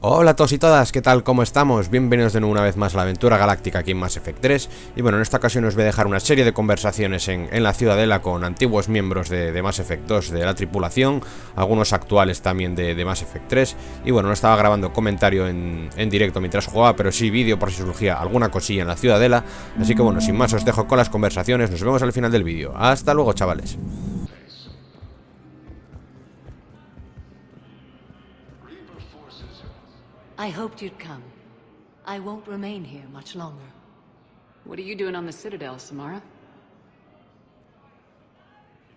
Hola a todos y todas, ¿qué tal? ¿Cómo estamos? Bienvenidos de nuevo una vez más a la aventura galáctica aquí en Mass Effect 3. Y bueno, en esta ocasión os voy a dejar una serie de conversaciones en la Ciudadela con antiguos miembros de Mass Effect 2 de la tripulación, algunos actuales también de Mass Effect 3. Y bueno, no estaba grabando comentario en directo mientras jugaba, pero sí vídeo por si surgía alguna cosilla en la Ciudadela. Así que bueno, sin más os dejo con las conversaciones, nos vemos al final del vídeo. Hasta luego, chavales. I hoped you'd come. I won't remain here much longer. What are you doing on the Citadel, Samara?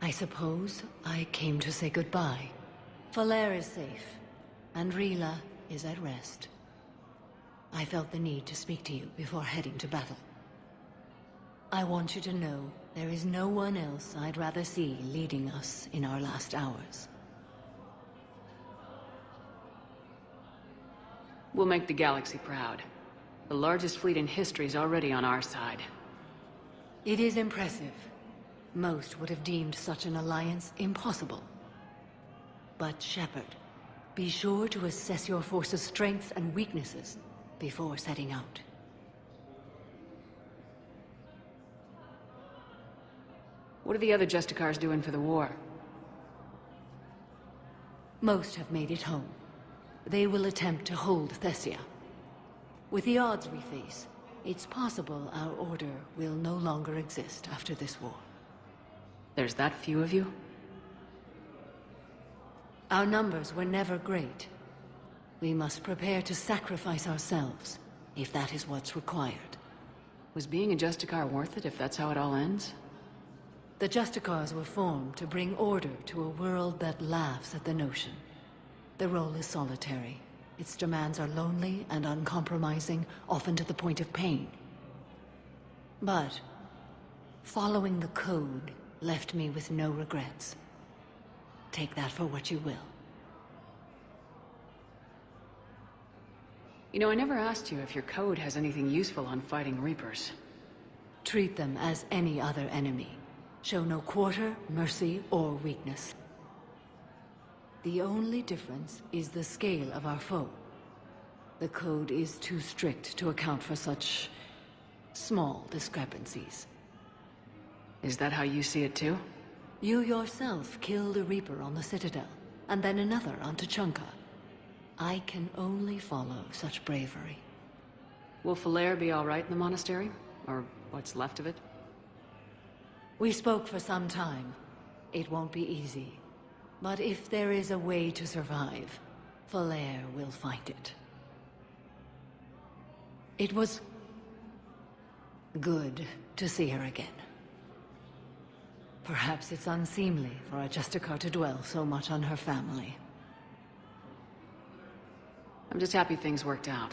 I suppose I came to say goodbye. Falere is safe, and Rila is at rest. I felt the need to speak to you before heading to battle. I want you to know there is no one else I'd rather see leading us in our last hours. We'll make the galaxy proud. The largest fleet in history is already on our side. It is impressive. Most would have deemed such an alliance impossible. But Shepard, be sure to assess your force's strengths and weaknesses before setting out. What are the other Justicars doing for the war? Most have made it home. They will attempt to hold Thessia. With the odds we face, it's possible our order will no longer exist after this war. There's that few of you? Our numbers were never great. We must prepare to sacrifice ourselves, if that is what's required. Was being a Justicar worth it if that's how it all ends? The Justicars were formed to bring order to a world that laughs at the notion. The role is solitary. Its demands are lonely and uncompromising, often to the point of pain. But following the code left me with no regrets. Take that for what you will. You know, I never asked you if your code has anything useful on fighting Reapers. Treat them as any other enemy. Show no quarter, mercy, or weakness. The only difference is the scale of our foe. The code is too strict to account for such small discrepancies. Is that how you see it too? You yourself killed a Reaper on the Citadel, and then another on Tuchanka. I can only follow such bravery. Will Falere be all right in the monastery? Or what's left of it? We spoke for some time. It won't be easy. But if there is a way to survive, Falere will find it. It was good to see her again. Perhaps it's unseemly for a Justicar to dwell so much on her family. I'm just happy things worked out.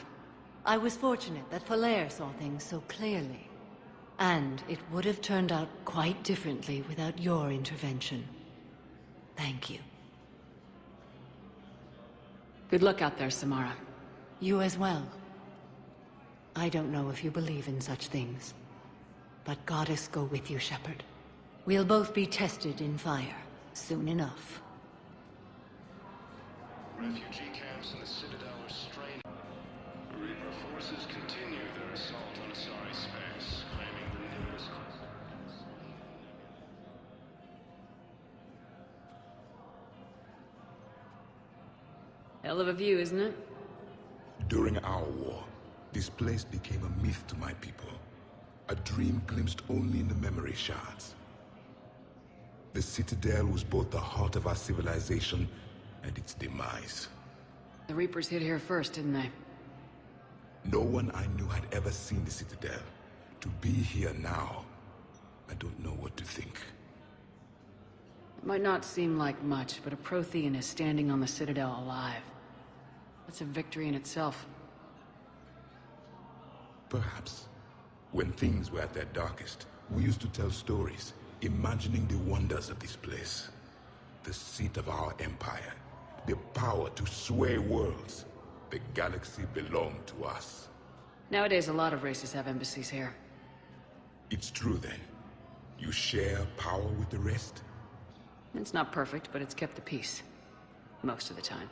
I was fortunate that Falere saw things so clearly. And it would have turned out quite differently without your intervention. Thank you. Good luck out there, Samara. You as well. I don't know if you believe in such things, but Goddess go with you, Shepard. We'll both be tested in fire, soon enough. Refugee camps in the Citadel are straining. Reaper forces continue their assault on Asari space, claiming the Nimbus. Hell of a view, isn't it? During our war, this place became a myth to my people. A dream glimpsed only in the memory shards. The Citadel was both the heart of our civilization and its demise. The Reapers hit here first, didn't they? No one I knew had ever seen the Citadel. To be here now, I don't know what to think. It might not seem like much, but a Prothean is standing on the Citadel alive. That's a victory in itself. Perhaps. When things were at their darkest, we used to tell stories, imagining the wonders of this place. The seat of our empire. The power to sway worlds. The galaxy belonged to us. Nowadays, a lot of races have embassies here. It's true then. You share power with the rest? It's not perfect, but it's kept the peace. Most of the time.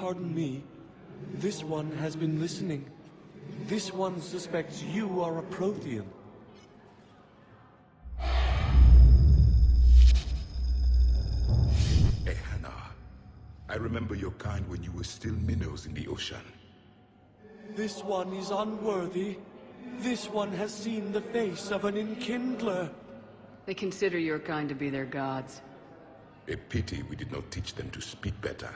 pardon me. This one has been listening. This one suspects you are a Prothean. Ehana, I remember your kind when you were still minnows in the ocean. This one is unworthy. This one has seen the face of an enkindler. They consider your kind to be their gods. A pity we did not teach them to speak better.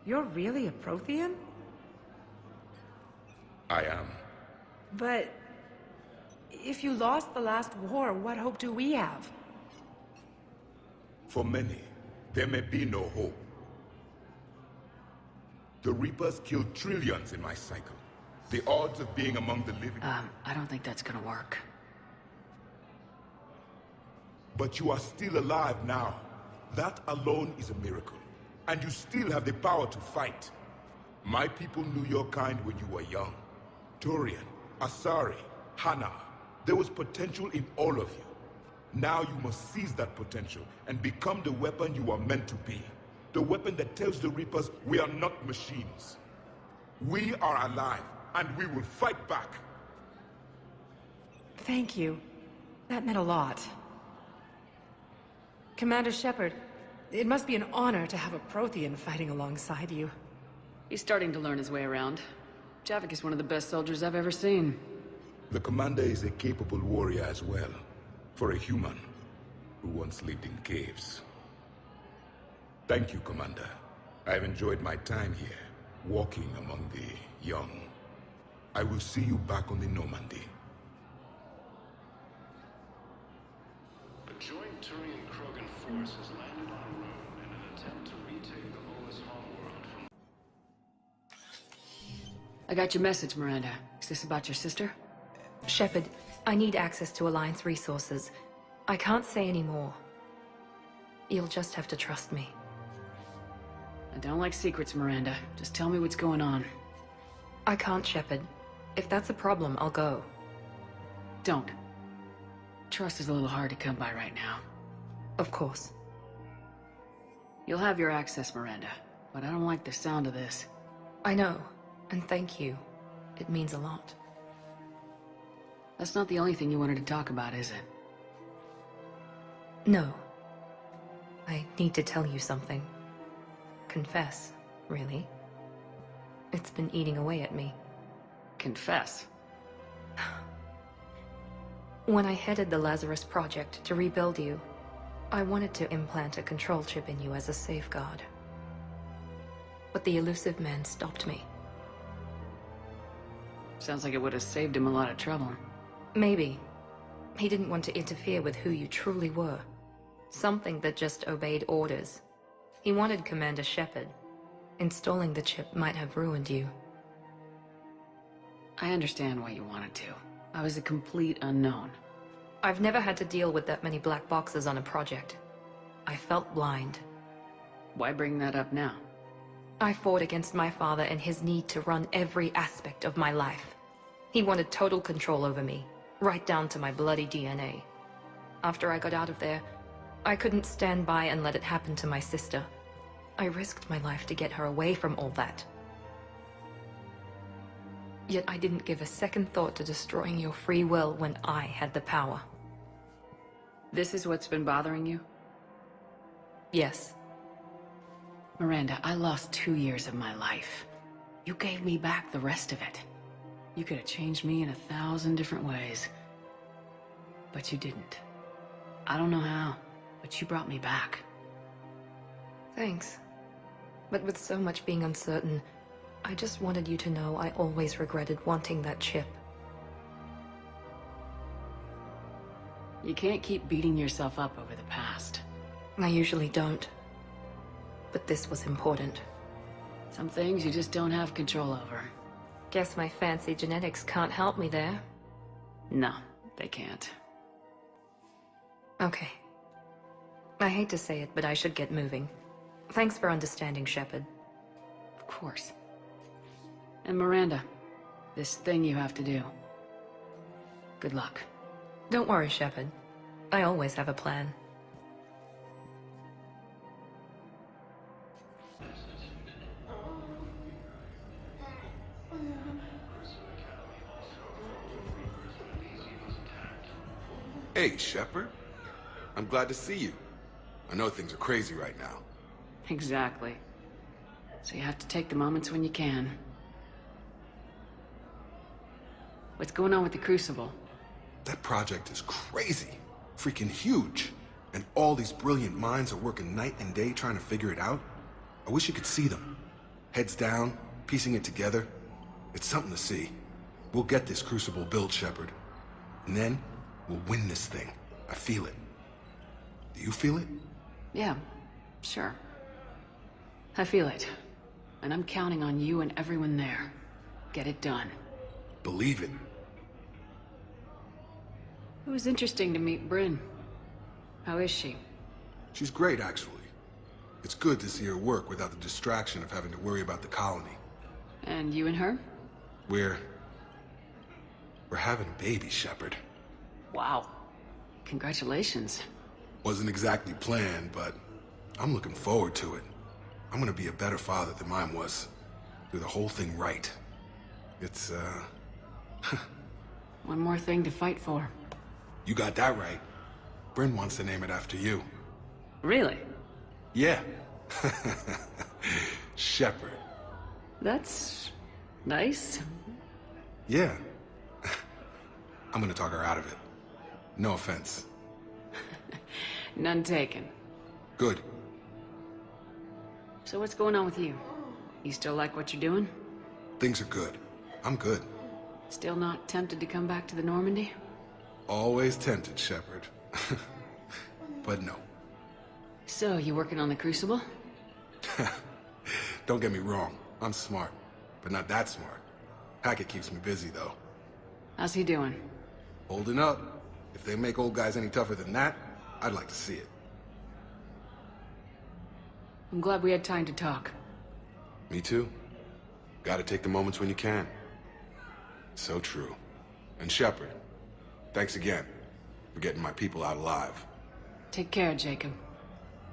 You're really a Prothean? I am. But if you lost the last war, what hope do we have? For many, there may be no hope. The Reapers killed trillions in my cycle. The odds of being among the living... I don't think that's gonna work. But you are still alive now. That alone is a miracle. And you still have the power to fight. My people knew your kind when you were young. Turian, Asari, Hana. There was potential in all of you. Now you must seize that potential and become the weapon you are meant to be. The weapon that tells the Reapers we are not machines. We are alive, and we will fight back. Thank you. That meant a lot. Commander Shepard, it must be an honor to have a Prothean fighting alongside you. He's starting to learn his way around. Javik is one of the best soldiers I've ever seen. The commander is a capable warrior as well. For a human who once lived in caves. Thank you, Commander. I have enjoyed my time here, walking among the young. I will see you back on the Normandy. A joint Turian-Krogan force has landed on Rome in an attempt to retake the Volus homeworld from... I got your message, Miranda. Is this about your sister? Shepard, I need access to Alliance resources. I can't say any more. You'll just have to trust me. I don't like secrets, Miranda. Just tell me what's going on. I can't, Shepard. If that's a problem, I'll go. Don't. Trust is a little hard to come by right now. Of course. You'll have your access, Miranda. But I don't like the sound of this. I know, and thank you. It means a lot. That's not the only thing you wanted to talk about, is it? No. I need to tell you something. Confess, really. It's been eating away at me. Confess. When I headed the Lazarus Project to rebuild you, I wanted to implant a control chip in you as a safeguard. But the elusive man stopped me. Sounds like it would have saved him a lot of trouble. Maybe. He didn't want to interfere with who you truly were. Something that just obeyed orders. He wanted Commander Shepard. Installing the chip might have ruined you. I understand why you wanted to. I was a complete unknown. I've never had to deal with that many black boxes on a project. I felt blind. Why bring that up now? I fought against my father and his need to run every aspect of my life. He wanted total control over me, right down to my bloody DNA. After I got out of there, I couldn't stand by and let it happen to my sister. I risked my life to get her away from all that. Yet I didn't give a second thought to destroying your free will when I had the power. This is what's been bothering you? Yes. Miranda, I lost 2 years of my life. You gave me back the rest of it. You could have changed me in 1,000 different ways. But you didn't. I don't know how, but you brought me back. Thanks. But with so much being uncertain, I just wanted you to know I always regretted wanting that chip. You can't keep beating yourself up over the past. I usually don't. But this was important. Some things you just don't have control over. Guess my fancy genetics can't help me there. No, they can't. Okay. I hate to say it, but I should get moving. Thanks for understanding, Shepard. Of course. And Miranda, this thing you have to do. Good luck. Don't worry, Shepard. I always have a plan. Hey, Shepard. I'm glad to see you. I know things are crazy right now. Exactly. So you have to take the moments when you can. What's going on with the Crucible? That project is crazy. Freaking huge. And all these brilliant minds are working night and day trying to figure it out. I wish you could see them. Heads down, piecing it together. It's something to see. We'll get this Crucible built, Shepard. And then, we'll win this thing. I feel it. Do you feel it? Yeah, sure. I feel it. And I'm counting on you and everyone there. Get it done. Believe it. It was interesting to meet Bryn. How is she? She's great, actually. It's good to see her work without the distraction of having to worry about the colony. And you and her? We're having a baby, Shepard. Wow. Congratulations. Wasn't exactly planned, but I'm looking forward to it. I'm gonna be a better father than mine was. Do the whole thing right. It's, One more thing to fight for. You got that right. Bryn wants to name it after you. Really? Yeah. Shepard. That's nice. Yeah. I'm gonna talk her out of it. No offense. None taken. Good. So what's going on with you? You still like what you're doing? Things are good. I'm good. Still not tempted to come back to the Normandy? Always tempted, Shepard. But no. So, you working on the Crucible? Don't get me wrong. I'm smart. But not that smart. Hackett keeps me busy, though. How's he doing? Holding up. If they make old guys any tougher than that, I'd like to see it. I'm glad we had time to talk. Me too. Gotta take the moments when you can. So true. And Shepard, thanks again for getting my people out alive. Take care, Jacob.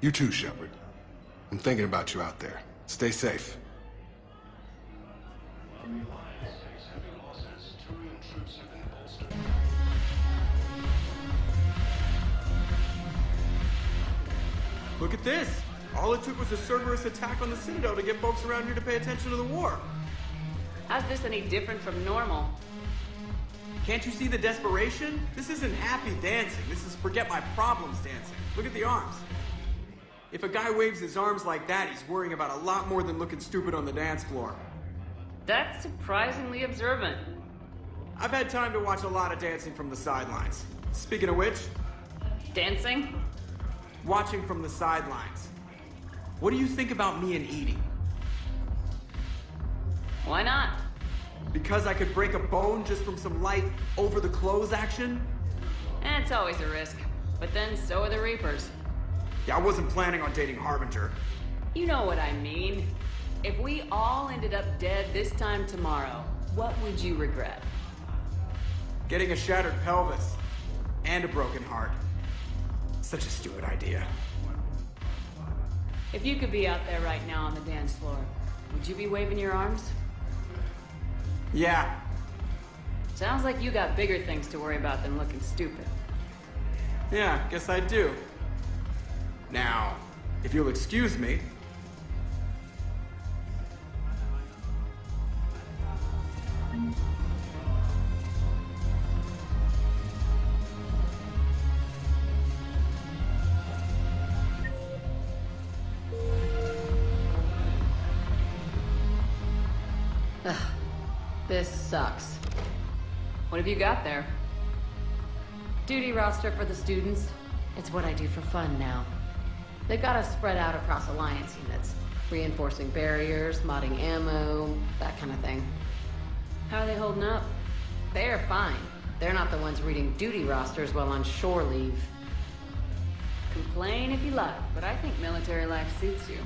You too, Shepard. I'm thinking about you out there. Stay safe. Look at this! All it took was a Cerberus attack on the Citadel to get folks around here to pay attention to the war. How's this any different from normal? Can't you see the desperation? This isn't happy dancing. This is forget my problems dancing. Look at the arms. If a guy waves his arms like that, he's worrying about a lot more than looking stupid on the dance floor. That's surprisingly observant. I've had time to watch a lot of dancing from the sidelines. Speaking of which, Dancing? watching from the sidelines. What do you think about me and Edie? Why not? Because I could break a bone just from some light over-the-clothes action? It's always a risk. But then so are the Reapers. Yeah, I wasn't planning on dating Harbinger. You know what I mean. If we all ended up dead this time tomorrow, what would you regret? Getting a shattered pelvis. And a broken heart. Such a stupid idea. If you could be out there right now on the dance floor, would you be waving your arms? Yeah. Sounds like you got bigger things to worry about than looking stupid. Yeah, guess I do. Now, if you'll excuse me. This sucks. What have you got there? Duty roster for the students. It's what I do for fun now. They've got us spread out across Alliance units. Reinforcing barriers, modding ammo, that kind of thing. How are they holding up? They're fine. They're not the ones reading duty rosters while on shore leave. Complain if you like, but I think military life suits you.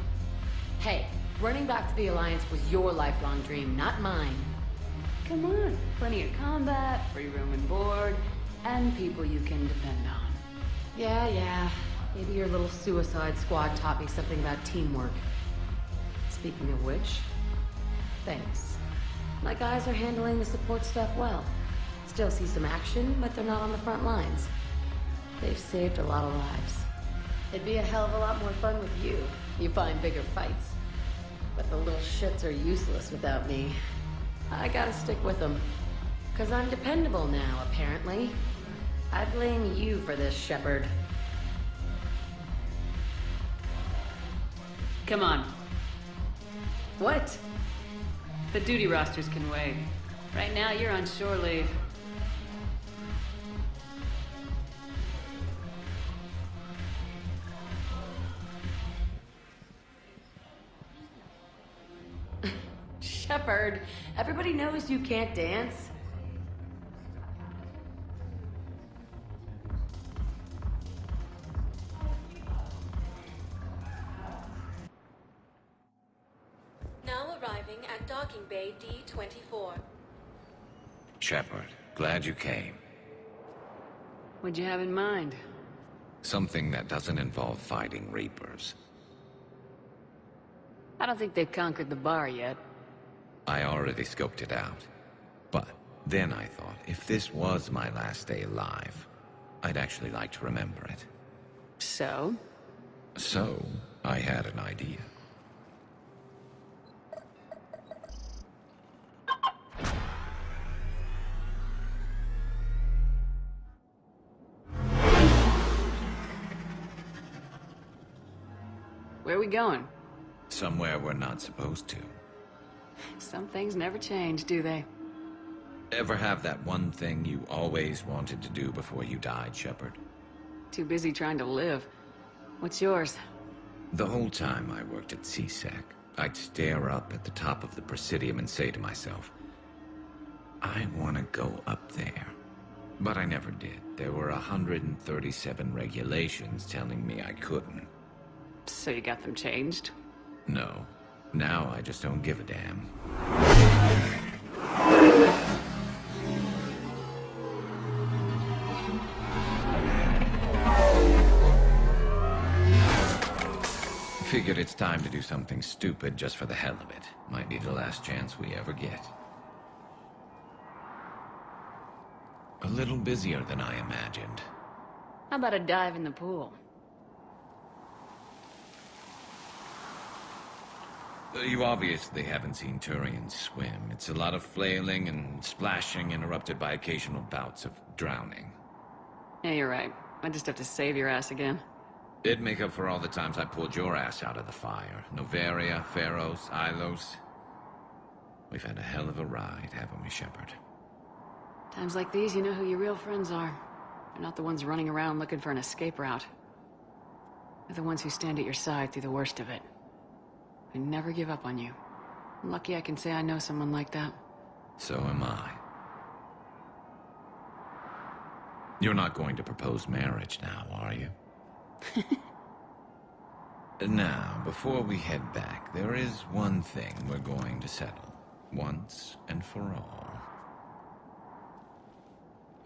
Hey, running back to the Alliance was your lifelong dream, not mine. Come on, plenty of combat, free room and board, and people you can depend on. Yeah. Maybe your little suicide squad taught me something about teamwork. Speaking of which, thanks. My guys are handling the support stuff well. Still see some action, but they're not on the front lines. They've saved a lot of lives. It'd be a hell of a lot more fun with you. You find bigger fights. But the little shits are useless without me. I gotta stick with them. 'Cause I'm dependable now, apparently. I blame you for this, Shepard. Come on. What? The duty rosters can wait. Right now, you're on shore leave. Shepard, everybody knows you can't dance. Now arriving at docking bay D-24. Shepard, glad you came. What'd you have in mind? Something that doesn't involve fighting Reapers. I don't think they've conquered the bar yet. I already scoped it out. But then I thought, if this was my last day alive, I'd actually like to remember it. So? So, I had an idea. Where are we going? Somewhere we're not supposed to. Some things never change, do they? Ever have that one thing you always wanted to do before you died, Shepard? Too busy trying to live. What's yours? The whole time I worked at CSEC, I'd stare up at the top of the Presidium and say to myself, I want to go up there. But I never did. There were 137 regulations telling me I couldn't. So you got them changed? No. Now I just don't give a damn. Figured it's time to do something stupid just for the hell of it. Might be the last chance we ever get. A little busier than I imagined. How about a dive in the pool? You obviously haven't seen Turians swim. It's a lot of flailing and splashing, interrupted by occasional bouts of drowning. Yeah, you're right. I just have to save your ass again. It'd make up for all the times I pulled your ass out of the fire. Noveria, Pharos, Ilos. We've had a hell of a ride, haven't we, Shepard? Times like these, you know who your real friends are. They're not the ones running around looking for an escape route. They're the ones who stand at your side through the worst of it. Who never give up on you. I'm lucky I can say I know someone like that. So am I. You're not going to propose marriage now, are you? Now, before we head back, there is one thing we're going to settle. Once and for all.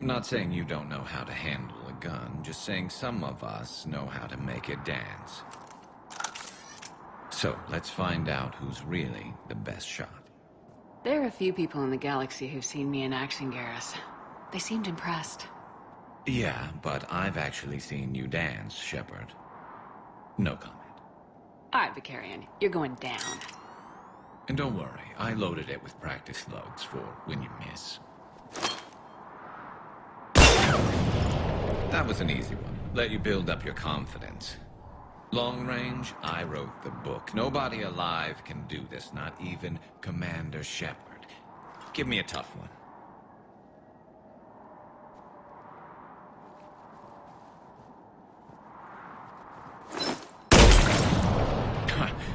I'm not saying you don't know how to handle a gun, just saying some of us know how to make it dance. So, let's find out who's really the best shot. There are a few people in the galaxy who've seen me in action, Garrus. They seemed impressed. Yeah, but I've actually seen you dance, Shepard. No comment. All right, Vicarian, you're going down. And don't worry, I loaded it with practice loads for when you miss. That was an easy one. Let you build up your confidence. Long range, I wrote the book. Nobody alive can do this, not even Commander Shepard. Give me a tough one.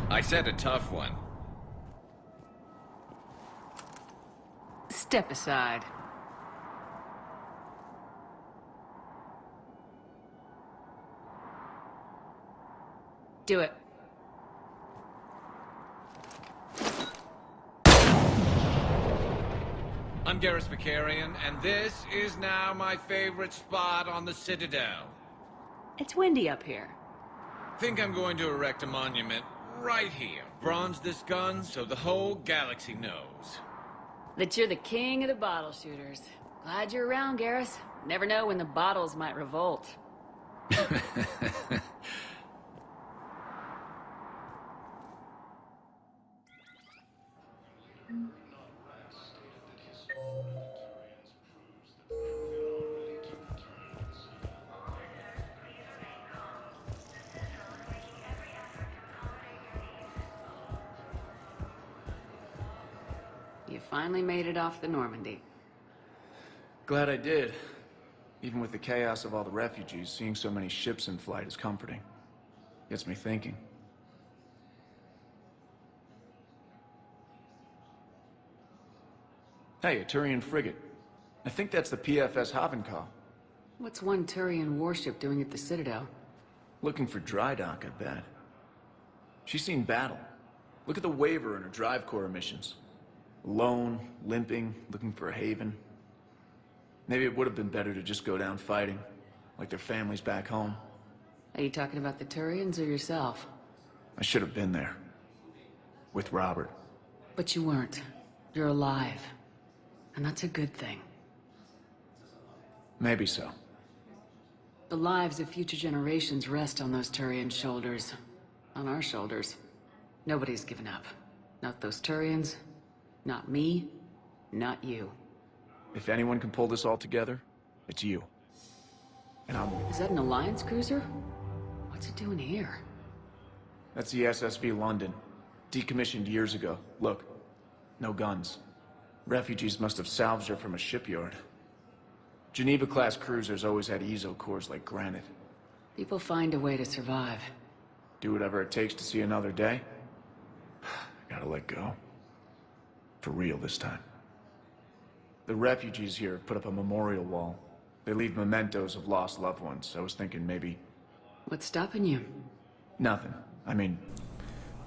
I said a tough one. Step aside. Do it. I'm Garrus Vicarian, and this is now my favorite spot on the Citadel. It's windy up here. Think I'm going to erect a monument right here. Bronze this gun so the whole galaxy knows. That you're the king of the bottle shooters. Glad you're around, Garrus. Never know when the bottles might revolt. You finally made it off the Normandy. Glad I did. Even with the chaos of all the refugees, seeing so many ships in flight is comforting. Gets me thinking. Hey, a Turian frigate. I think that's the PFS Havenkal. What's one Turian warship doing at the Citadel? Looking for dry dock, I bet. She's seen battle. Look at the waiver in her drive corps emissions. Alone, limping, looking for a haven. Maybe it would have been better to just go down fighting, like their families back home. Are you talking about the Turians or yourself? I should have been there. With Robert. But you weren't. You're alive. And that's a good thing. Maybe so. The lives of future generations rest on those Turian shoulders. On our shoulders. Nobody's given up. Not those Turians. Not me. Not you. If anyone can pull this all together, it's you. And I'm... Is that an Alliance cruiser? What's it doing here? That's the SSV London. Decommissioned years ago. Look. No guns. Refugees must have salvaged her from a shipyard. Geneva-class cruisers always had eezo cores like granite. People find a way to survive. Do whatever it takes to see another day. Gotta let go. For real this time. The refugees here have put up a memorial wall. They leave mementos of lost loved ones. I was thinking maybe... What's stopping you? Nothing. I mean...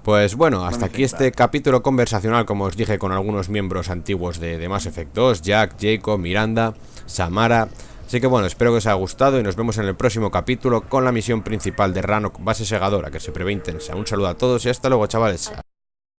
Pues bueno, hasta aquí este capítulo conversacional, como os dije, con algunos miembros antiguos de Mass Effect 2, Jack, Jacob, Miranda, Samara. Así que bueno, espero que os haya gustado y nos vemos en el próximo capítulo con la misión principal de Rannoch, base segadora, que se prevé intensa. Un saludo a todos y hasta luego, chavales.